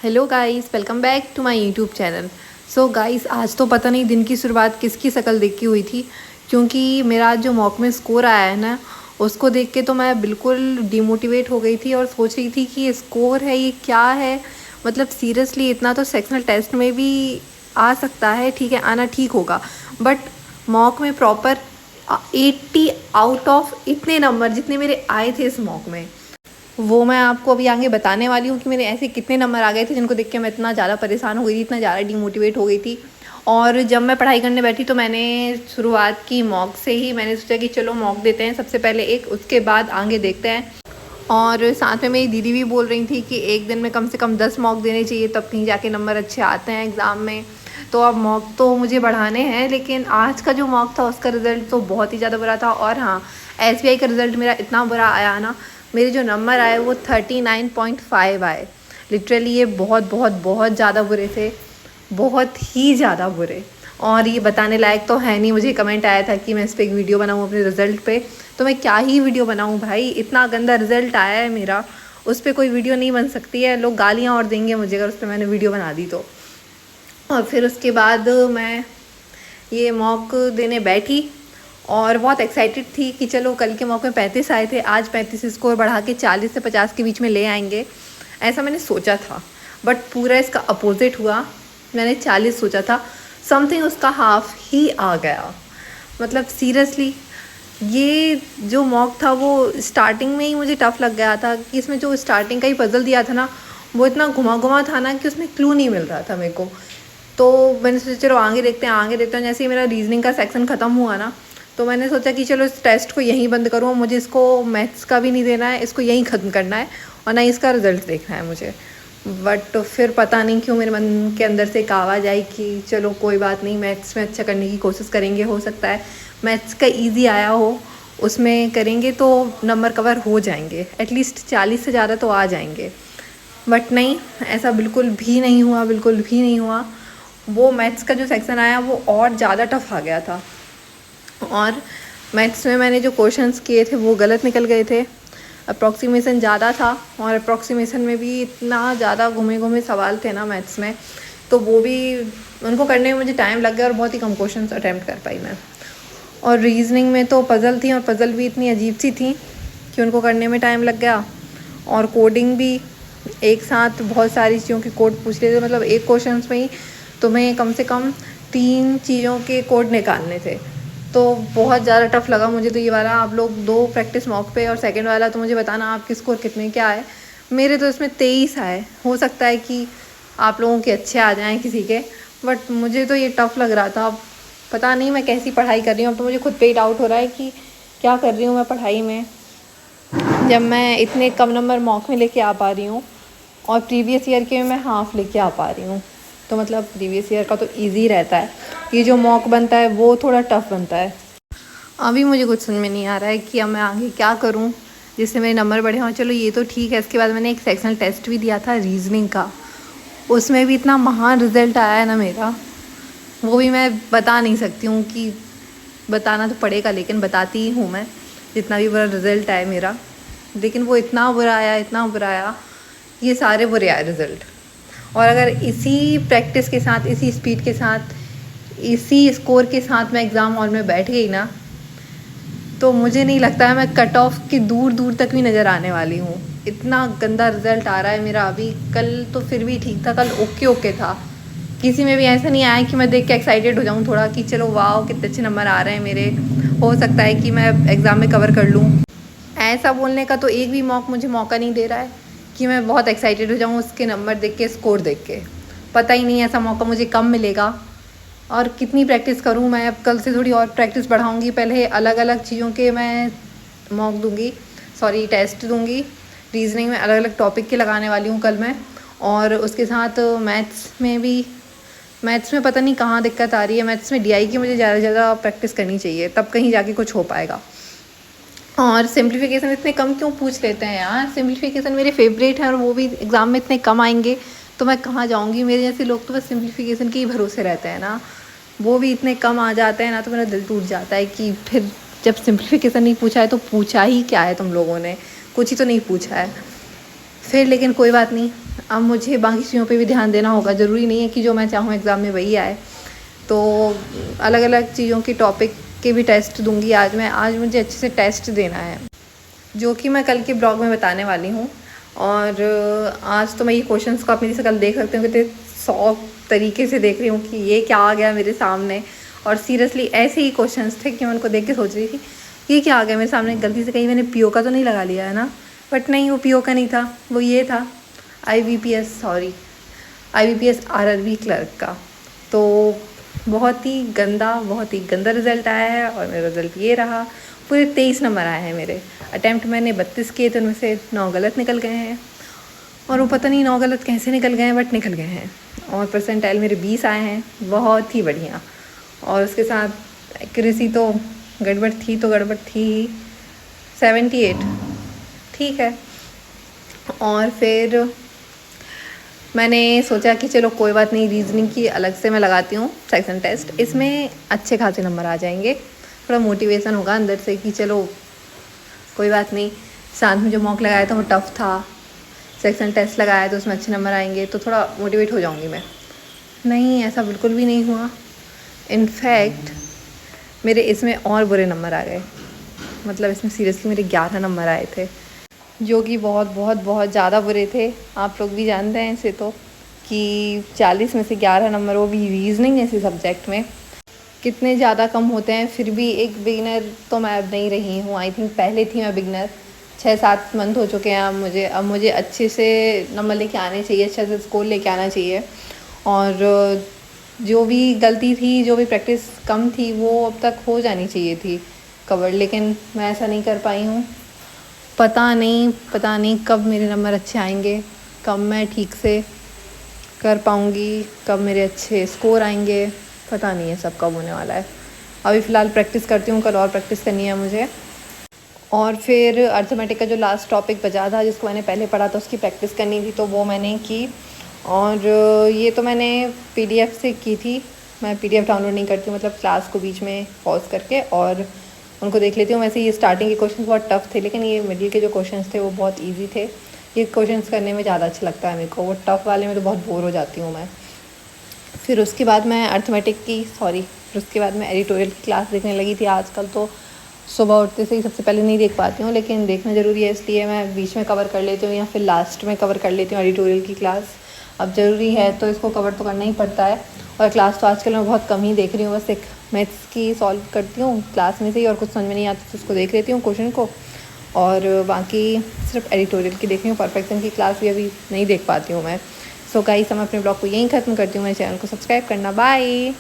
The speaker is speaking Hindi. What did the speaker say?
Hello guys, welcome back to my YouTube channel. So guys, आज तो पता नहीं दिन की शुरुआत किसकी शक्ल देख के हुई थी, क्योंकि मेरा आज जो मॉक में स्कोर आया है ना, उसको देख के तो मैं बिल्कुल डिमोटिवेट हो गई थी और सोच रही थी कि ये स्कोर है, ये क्या है। मतलब सीरियसली इतना तो सेक्शनल टेस्ट में भी आ सकता है, ठीक है, आना ठीक होगा, बट मॉक में प्रॉपर 80 आउट ऑफ इतने नंबर जितने मेरे आए थे इस मॉक में, वो मैं आपको अभी आगे बताने वाली हूँ कि मेरे ऐसे कितने नंबर आ गए थे जिनको देख के मैं इतना ज़्यादा परेशान हो गई थी, इतना ज़्यादा डिमोटिवेट हो गई थी। और जब मैं पढ़ाई करने बैठी तो मैंने शुरुआत की मॉक से ही। मैंने सोचा कि चलो मॉक देते हैं सबसे पहले एक, उसके बाद आगे देखते हैं। और साथ में मेरी दीदी भी बोल रही थी कि एक दिन में कम से कम 10 मॉक देने चाहिए, तब कहीं जाके नंबर अच्छे आते हैं एग्ज़ाम में। तो अब मॉक तो मुझे बढ़ाने हैं, लेकिन आज का जो मॉक था उसका रिज़ल्ट तो बहुत ही ज़्यादा बुरा था। और हाँ, SBI का रिज़ल्ट मेरा इतना बुरा आया ना, मेरे जो नंबर आए वो 39.5 आए। लिटरली ये बहुत बहुत बहुत ज़्यादा बुरे थे, बहुत ही ज़्यादा बुरे। और ये बताने लायक तो है नहीं। मुझे कमेंट आया था कि मैं इस पर एक वीडियो बनाऊँ अपने रिज़ल्ट पे, तो मैं क्या ही वीडियो बनाऊँ भाई, इतना गंदा रिज़ल्ट आया है मेरा, उस पर कोई वीडियो नहीं बन सकती है। लोग गालियाँ और देंगे मुझे अगर उस पर मैंने वीडियो बना दी तो। और फिर उसके बाद मैं ये मॉक देने बैठी और बहुत एक्साइटेड थी कि चलो, कल के मॉक में 35 आए थे, आज 35 स्कोर बढ़ा के 40 से 50 के बीच में ले आएंगे, ऐसा मैंने सोचा था। बट पूरा इसका अपोजिट हुआ। मैंने 40 सोचा था, समथिंग उसका हाफ ही आ गया। मतलब सीरियसली ये जो मॉक था वो स्टार्टिंग में ही मुझे टफ़ लग गया था कि इसमें जो स्टार्टिंग का ही पज़ल दिया था ना, वो इतना घुमा घुमा था ना कि उसमें क्लू नहीं मिल रहा था मेरे को। तो मैंने सोचा चलो आगे देखते हैं, आगे देखते हैं। जैसे ही मेरा रीजनिंग का सेक्शन ख़त्म हुआ ना, तो मैंने सोचा कि चलो इस टेस्ट को यहीं बंद करूँ, मुझे इसको मैथ्स का भी नहीं देना है, इसको यहीं ख़त्म करना है और ना इसका रिज़ल्ट देखना है मुझे। बट फिर पता नहीं क्यों मेरे मन के अंदर से एक आवाज़ आई कि चलो कोई बात नहीं, मैथ्स में अच्छा करने की कोशिश करेंगे, हो सकता है मैथ्स का ईजी आया हो, उसमें करेंगे तो नंबर कवर हो जाएंगे, एटलीस्ट 40 से ज़्यादा तो आ जाएंगे। बट नहीं, ऐसा बिल्कुल भी नहीं हुआ, बिल्कुल भी नहीं हुआ। वो मैथ्स का जो सेक्शन आया वो और ज़्यादा टफ आ गया था। और मैथ्स में मैंने जो क्वेश्चंस किए थे वो गलत निकल गए थे, अप्रॉक्सीमेशन ज़्यादा था, और अप्रॉक्सीमेशन में भी इतना ज़्यादा घूमे घूमे सवाल थे ना मैथ्स में, तो वो भी उनको करने में मुझे टाइम लग गया और बहुत ही कम क्वेश्चंस अटैम्प्ट कर पाई मैं। और रीजनिंग में तो पज़ल थी, और पज़ल भी इतनी अजीब सी थी कि उनको करने में टाइम लग गया। और कोडिंग भी एक साथ बहुत सारी चीज़ों के कोड पूछ लेते थे, मतलब एक क्वेश्चन में ही तुम्हें कम से कम 3 चीज़ों के कोड निकालने थे। तो बहुत ज़्यादा टफ लगा मुझे तो ये वाला। आप लोग 2 प्रैक्टिस मॉक पे और सेकंड वाला तो मुझे बताना आपके स्कोर कितने क्या आए। मेरे तो इसमें 23 आए, हो सकता है कि आप लोगों के अच्छे आ जाएं किसी के, बट मुझे तो ये टफ़ लग रहा था। अब पता नहीं मैं कैसी पढ़ाई कर रही हूँ, अब तो मुझे खुद पे ही डाउट हो रहा है कि क्या कर रही हूँ मैं पढ़ाई में, जब मैं इतने कम नंबर मॉक में लेके आ पा रही हूँ और प्रीवियस ईयर के में मैं हाफ़ लेके आ पा रही हूँ। तो मतलब प्रीवियस ईयर का तो इजी रहता है, ये जो मॉक बनता है वो थोड़ा टफ़ बनता है। अभी मुझे कुछ समझ में नहीं आ रहा है कि अब मैं आगे क्या करूं जिससे मेरे नंबर बढ़े हों। चलो ये तो ठीक है। इसके बाद मैंने एक सेक्शनल टेस्ट भी दिया था रीजनिंग का, उसमें भी इतना महान रिज़ल्ट आया है ना मेरा, वो भी मैं बता नहीं सकती हूँ कि बताना तो पड़ेगा, लेकिन बताती ही हूँ मैं जितना भी बुरा रिज़ल्ट आया मेरा। लेकिन वो इतना बुरा आया, इतना बुरा आया, ये सारे बुरे आए रिज़ल्ट। और अगर इसी प्रैक्टिस के साथ, इसी स्पीड के साथ, इसी स्कोर के साथ मैं एग्ज़ाम हॉल में बैठ गई ना, तो मुझे नहीं लगता है मैं कट ऑफ की दूर दूर तक भी नज़र आने वाली हूँ। इतना गंदा रिज़ल्ट आ रहा है मेरा अभी। कल तो फिर भी ठीक था, कल ओके ओके था, किसी में भी ऐसा नहीं आया कि मैं देख के एक्साइटेड हो जाऊँ थोड़ा कि चलो वाह कितने अच्छे नंबर आ रहे हैं मेरे, हो सकता है कि मैं एग्ज़ाम में कवर कर लूँ। ऐसा बोलने का तो एक भी मॉक मुझे मौका नहीं दे रहा है कि मैं बहुत एक्साइटेड हो जाऊँ उसके नंबर देख के, स्कोर देख के। पता ही नहीं ऐसा मौका मुझे कब मिलेगा और कितनी प्रैक्टिस करूँ मैं। अब कल से थोड़ी और प्रैक्टिस बढ़ाऊँगी। पहले अलग अलग चीज़ों के मैं मॉक दूँगी, सॉरी टेस्ट दूँगी। रीजनिंग में अलग अलग टॉपिक के लगाने वाली हूँ कल मैं, और उसके साथ मैथ्स में भी। मैथ्स में पता नहीं कहाँ दिक्कत आ रही है, मैथ्स में DI की मुझे ज़्यादा से ज़्यादा प्रैक्टिस करनी चाहिए, तब कहीं जाके कुछ हो पाएगा। और सिंप्लीफिकेशन इतने कम क्यों पूछ लेते हैं यार, सिंप्लीफिकेशन मेरे फेवरेट है और वो भी एग्ज़ाम में इतने कम आएंगे तो मैं कहाँ जाऊँगी। मेरे जैसे लोग तो बस सिंप्लीफिकेशन के ही भरोसे रहते हैं ना, वो भी इतने कम आ जाते हैं ना, तो मेरा दिल टूट जाता है कि फिर जब सिंप्लीफिकेशन नहीं पूछा है तो पूछा ही क्या है तुम लोगों ने, कुछ ही तो नहीं पूछा है। फिर लेकिन कोई बात नहीं, अब मुझे बाकी चीज़ों पे भी ध्यान देना होगा। ज़रूरी नहीं है कि जो मैं चाहूँ एग्ज़ाम में वही आए। तो अलग अलग चीज़ों की टॉपिक के भी टेस्ट दूंगी आज मुझे अच्छे से टेस्ट देना है, जो कि मैं कल के ब्लॉग में बताने वाली हूँ। और आज तो मैं ये क्वेश्चंस को आप मेरी शक्ल देख सकते हो, कितने 100 तरीके से देख रही हूँ कि ये क्या आ गया मेरे सामने। और सीरियसली ऐसे ही क्वेश्चंस थे कि मैं उनको देख के सोच रही थी ये क्या आ गया मेरे सामने, गलती से कहीं मैंने पीओ का तो नहीं लगा लिया है ना। बट नहीं, वो पीओ का नहीं था, वो ये था IBPS RRB क्लर्क का। तो बहुत ही गंदा रिज़ल्ट आया है और मेरा रिज़ल्ट ये रहा। पूरे 23 नंबर आए हैं मेरे। अटैम्प्ट मैंने 32 किए थे, उनमें से 9 गलत निकल गए हैं। और वो पता नहीं 9 गलत कैसे निकल गए हैं, बट निकल गए हैं। और परसेंटाइल मेरे 20 आए हैं, बहुत ही बढ़िया। और उसके साथ एक्यूरेसी तो गड़बड़ थी ही, 78, ठीक है। और फिर मैंने सोचा कि चलो कोई बात नहीं, रीजनिंग की अलग से मैं लगाती हूँ सेक्शन टेस्ट, इसमें अच्छे खासे नंबर आ जाएंगे। थोड़ा मोटिवेशन होगा अंदर से कि चलो कोई बात नहीं, साथ में जो मॉक लगाया था वो टफ़ था, सेक्शन टेस्ट लगाया तो उसमें अच्छे नंबर आएंगे, तो थोड़ा मोटिवेट हो जाऊँगी मैं। नहीं, ऐसा बिल्कुल भी नहीं हुआ। इनफैक्ट मेरे इसमें और बुरे नंबर आ गए। मतलब इसमें सीरियसली मेरे 11 नंबर आए थे, जो कि बहुत ज़्यादा बुरे थे। आप लोग भी जानते हैं इसे तो, कि 40 में से 11 नंबर, वो भी रीजनिंग जैसे सब्जेक्ट में, कितने ज़्यादा कम होते हैं। फिर भी एक बिगिनर तो मैं अब नहीं रही हूँ, आई थिंक पहले थी मैं बिगिनर। 6-7 मंथ हो चुके हैं अब मुझे अच्छे से नंबर लेके आने चाहिए, अच्छे से स्कोर लेके आना चाहिए। और जो भी गलती थी, जो भी प्रैक्टिस कम थी, वो अब तक हो जानी चाहिए थी कवर, लेकिन मैं ऐसा नहीं कर पाई हूँ। पता नहीं कब मेरे नंबर अच्छे आएंगे, कब मैं ठीक से कर पाऊँगी, कब मेरे अच्छे स्कोर आएंगे, पता नहीं है सब कब होने वाला है। अभी फ़िलहाल प्रैक्टिस करती हूँ, कल और प्रैक्टिस करनी है मुझे। और फिर अर्थमेटिक का जो लास्ट टॉपिक बचा था, जिसको मैंने पहले पढ़ा था, उसकी प्रैक्टिस करनी थी, तो वो मैंने की। और ये तो मैंने PDF से की थी। मैं PDF डाउनलोड नहीं करती हूँ, मतलब क्लास को बीच में पॉज करके और उनको देख लेती हूँ। वैसे ये स्टार्टिंग के क्वेश्चन बहुत टफ़ थे, लेकिन ये मिडिल के जो क्वेश्चन थे वो बहुत ईजी थे। ये क्वेश्चन करने में ज़्यादा अच्छा लगता है मेरे को, वो टफ़ वाले में तो बहुत बोर हो जाती हूँ मैं। फिर उसके बाद मैं उसके बाद मैं एडिटोरियल की क्लास देखने लगी थी। आजकल तो सुबह उठते से ही सबसे पहले नहीं देख पाती हूँ, लेकिन देखना ज़रूरी है, इसलिए मैं बीच में कवर कर लेती हूँ या फिर लास्ट में कवर कर लेती हूँ एडिटोरियल की क्लास। अब ज़रूरी है तो इसको कवर तो करना ही पड़ता है। और क्लास तो आजकल मैं बहुत कम ही देख रही हूँ, बस एक मैथ्स की सॉल्व करती हूँ क्लास में से ही, और कुछ समझ में नहीं आता तो उसको देख लेती हूँ क्वेश्चन को, और बाकी सिर्फ एडिटोरियल की देख रही हूँ। परफेक्शन की क्लास भी अभी नहीं देख पाती हूँ मैं। सो गाइस, मैं अपने ब्लॉग को यहीं ख़त्म करती हूँ। मेरे चैनल को सब्सक्राइब करना, बाय।